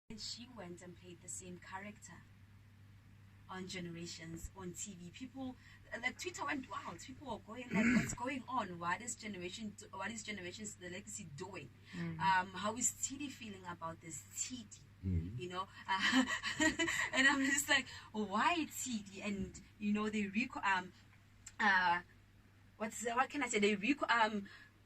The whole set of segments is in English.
And she went and played the same character on Generations on TV. People, like Twitter went wild. People were going like, "What's going on? What is Generations the Legacy doing? How is TD feeling about this TD? You know?" And I'm just like, "Why TD?" And you know, what can I say? They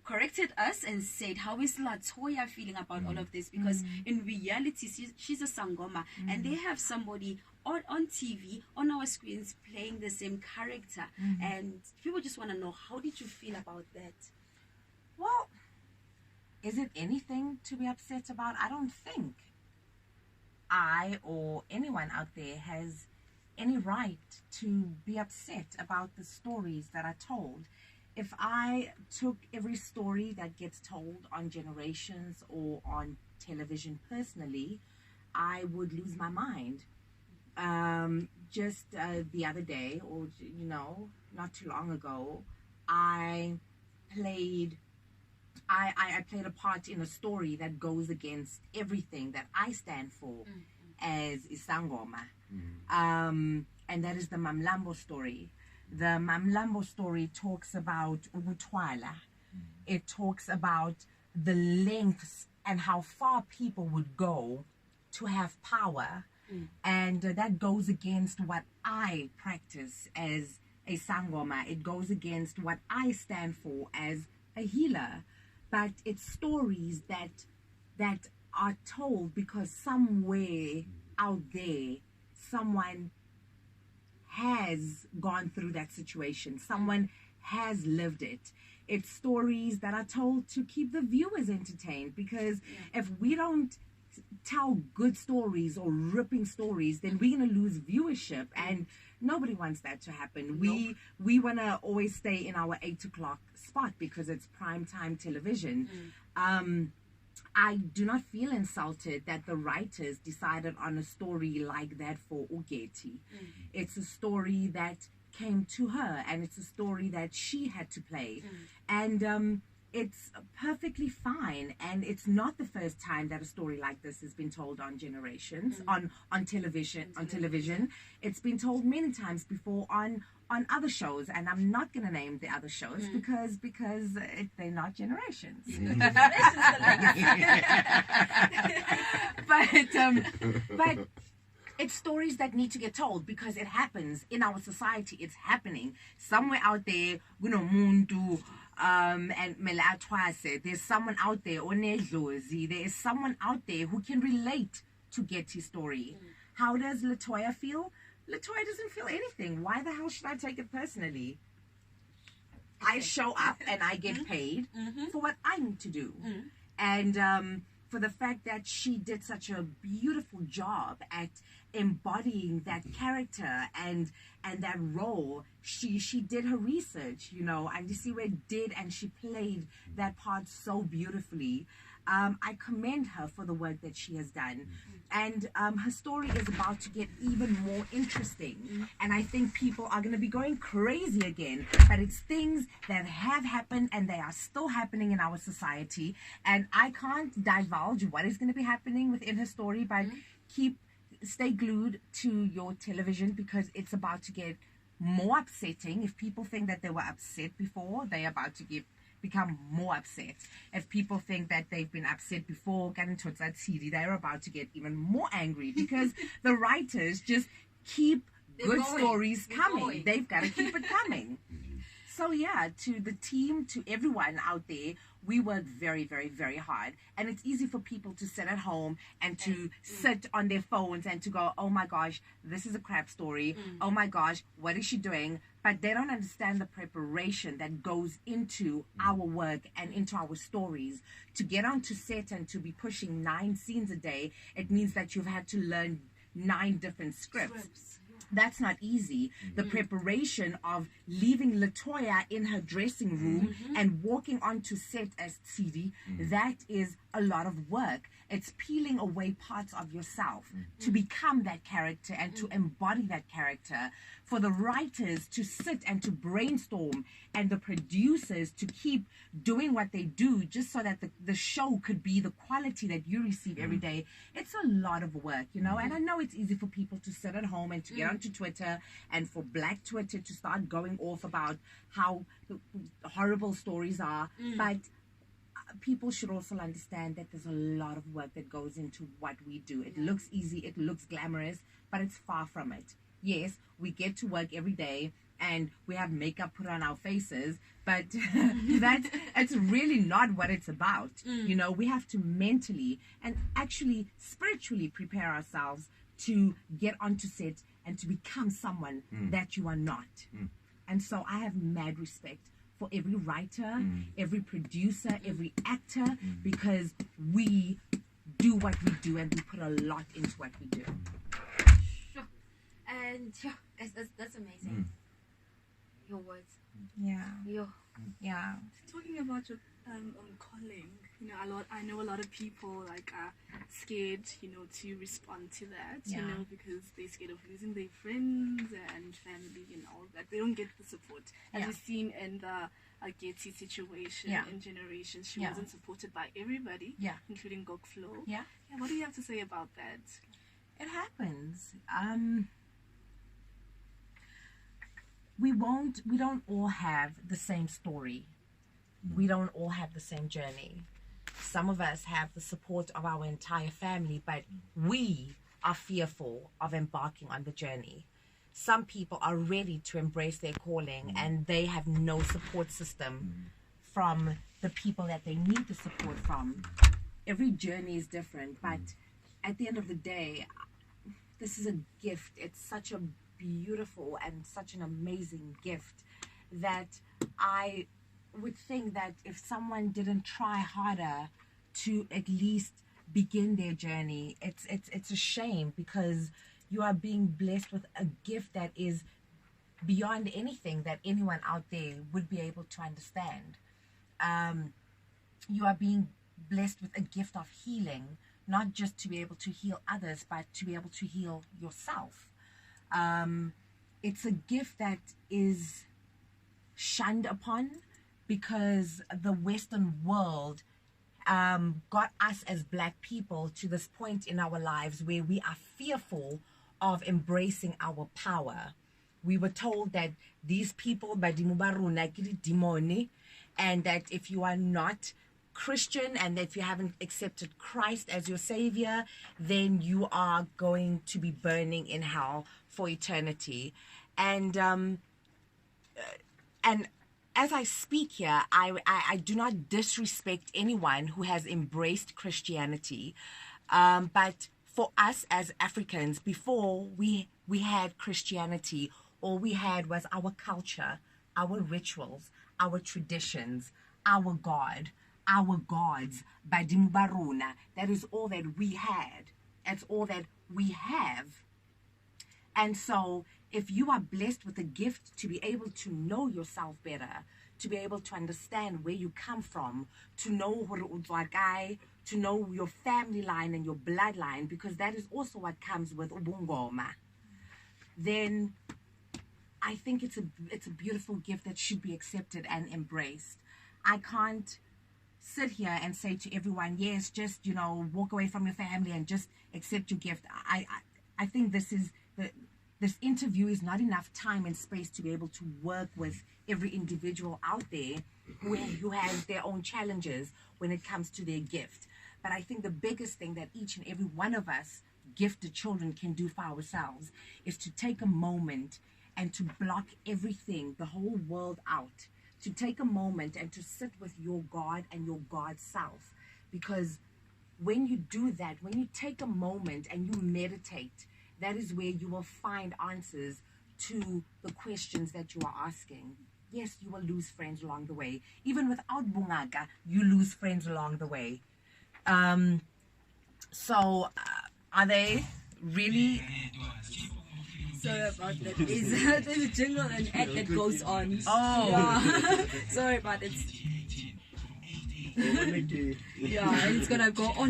corrected us and said, "How is Letoya feeling about all of this?" Because in reality, she's a sangoma, and they have somebody on TV, on our screens, playing the same character, and people just want to know, how did you feel about that? Well, is it anything to be upset about? I don't think I or anyone out there has any right to be upset about the stories that are told. If I took every story that gets told on Generations or on television personally, I would lose my mind. Just the other day, or not too long ago, I played a part in a story that goes against everything that I stand for as Isangoma. And that is the Mamlambo story. The Mamlambo story talks about Ubutwala. It talks about the lengths and how far people would go to have power. And that goes against what I practice as a Sangoma. It goes against what I stand for as a healer. But it's stories that are told because somewhere out there, someone has gone through that situation. Someone has lived it. It's stories that are told to keep the viewers entertained, because if we don't tell good stories or ripping stories, then we're going to lose viewership, and nobody wants that to happen. We want to always stay in our 8 o'clock spot because it's prime time television. I do not feel insulted that the writers decided on a story like that for Ugeti. It's a story that came to her, and it's a story that she had to play. And it's perfectly fine, and it's not the first time that a story like this has been told on Generations, on television. It's been told many times before on other shows, and I'm not going to name the other shows because they're not Generations. But it's stories that need to get told because it happens in our society. It's happening somewhere out there. And there's someone out there, there is someone out there who can relate to Getty's story. How does Letoya feel? Letoya doesn't feel anything. Why the hell should I take it personally? I show up and I get paid for what I need to do. And for the fact that she did such a beautiful job at embodying that character and that role. She did her research, and you see where it did, and she played that part so beautifully. I commend her for the work that she has done. And her story is about to get even more interesting. And I think people are going to be going crazy again. But it's things that have happened and they are still happening in our society. And I can't divulge what is going to be happening within her story, but stay glued to your television because it's about to get more upsetting. If people think that they were upset before, they're about to become more upset. If people think that they've been upset before, they're about to get even more angry because the writers just keep good stories coming. They've got to keep it coming. So yeah, to the team, to everyone out there, we work very, very, very hard. And it's easy for people to sit at home and to sit on their phones and to go, oh my gosh, this is a crap story. Oh my gosh, what is she doing? But they don't understand the preparation that goes into our work and into our stories. To get onto set and to be pushing 9 scenes a day, it means that you've had to learn 9 different scripts. That's not easy. The preparation of leaving Letoya in her dressing room and walking onto set as Tsidi, that is a lot of work. It's peeling away parts of yourself to become that character and to embody that character. For the writers to sit and to brainstorm, and the producers to keep doing what they do just so that the show could be the quality that you receive every day. It's a lot of work, you know. And I know it's easy for people to sit at home and to get onto Twitter, and for Black Twitter to start going off about how horrible stories are. But people should also understand that there's a lot of work that goes into what we do. It looks easy, it looks glamorous, but it's far from it. Yes, we get to work every day and we have makeup put on our faces, but it's really not what it's about. You know, we have to mentally and actually spiritually prepare ourselves to get onto set and to become someone that you are not. And so I have mad respect for every writer, every producer, every actor, because we do what we do and we put a lot into what we do. Sure. And that's amazing. Your words. Yeah. Your. Yeah. Talking about your own calling, you know, I know a lot of people like are scared, you know, to respond to that, you know, because they're scared of losing their friends and family and all that. They don't get the support. As we've seen in the Getty situation in Generations, she wasn't supported by everybody, including Gok Flo. Yeah. What do you have to say about that? It happens. We don't all have the same story. We don't all have the same journey. Some of us have the support of our entire family, but we are fearful of embarking on the journey. Some people are ready to embrace their calling and they have no support system from the people that they need the support from. Every journey is different, but at the end of the day, this is a gift. It's such a beautiful and such an amazing gift that I would think that if someone didn't try harder to at least begin their journey, it's a shame, because you are being blessed with a gift that is beyond anything that anyone out there would be able to understand. You are being blessed with a gift of healing, not just to be able to heal others, but to be able to heal yourself. It's a gift that is shunned upon because the Western world got us as Black people to this point in our lives where we are fearful of embracing our power. We were told that these people, and that if you are not Christian and that if you haven't accepted Christ as your savior, then you are going to be burning in hell for eternity. And as I speak here, I do not disrespect anyone who has embraced Christianity, but for us as Africans, before we had Christianity, all we had was our culture, our rituals, our traditions, our God, our gods, Badimu Baruna. That is all that we had. That's all that we have. And so if you are blessed with a gift to be able to know yourself better, to be able to understand where you come from, to know to know your family line and your bloodline, because that is also what comes with Ubungoma, then I think it's a beautiful gift that should be accepted and embraced. I can't sit here and say to everyone, yes, just, you know, walk away from your family and just accept your gift. I think this interview is not enough time and space to be able to work with every individual out there who has their own challenges when it comes to their gift. But I think the biggest thing that each and every one of us gifted children can do for ourselves is to take a moment and to block everything, the whole world out, to take a moment and to sit with your God and your God self. Because when you do that, when you take a moment and you meditate, that is where you will find answers to the questions that you are asking. Yes, you will lose friends along the way. Even without bungaga, you lose friends along the way. So are they really... Sorry about that. There's a jingle and ad that goes on. Oh. Yeah. Sorry about it. Yeah, and it's gonna go on.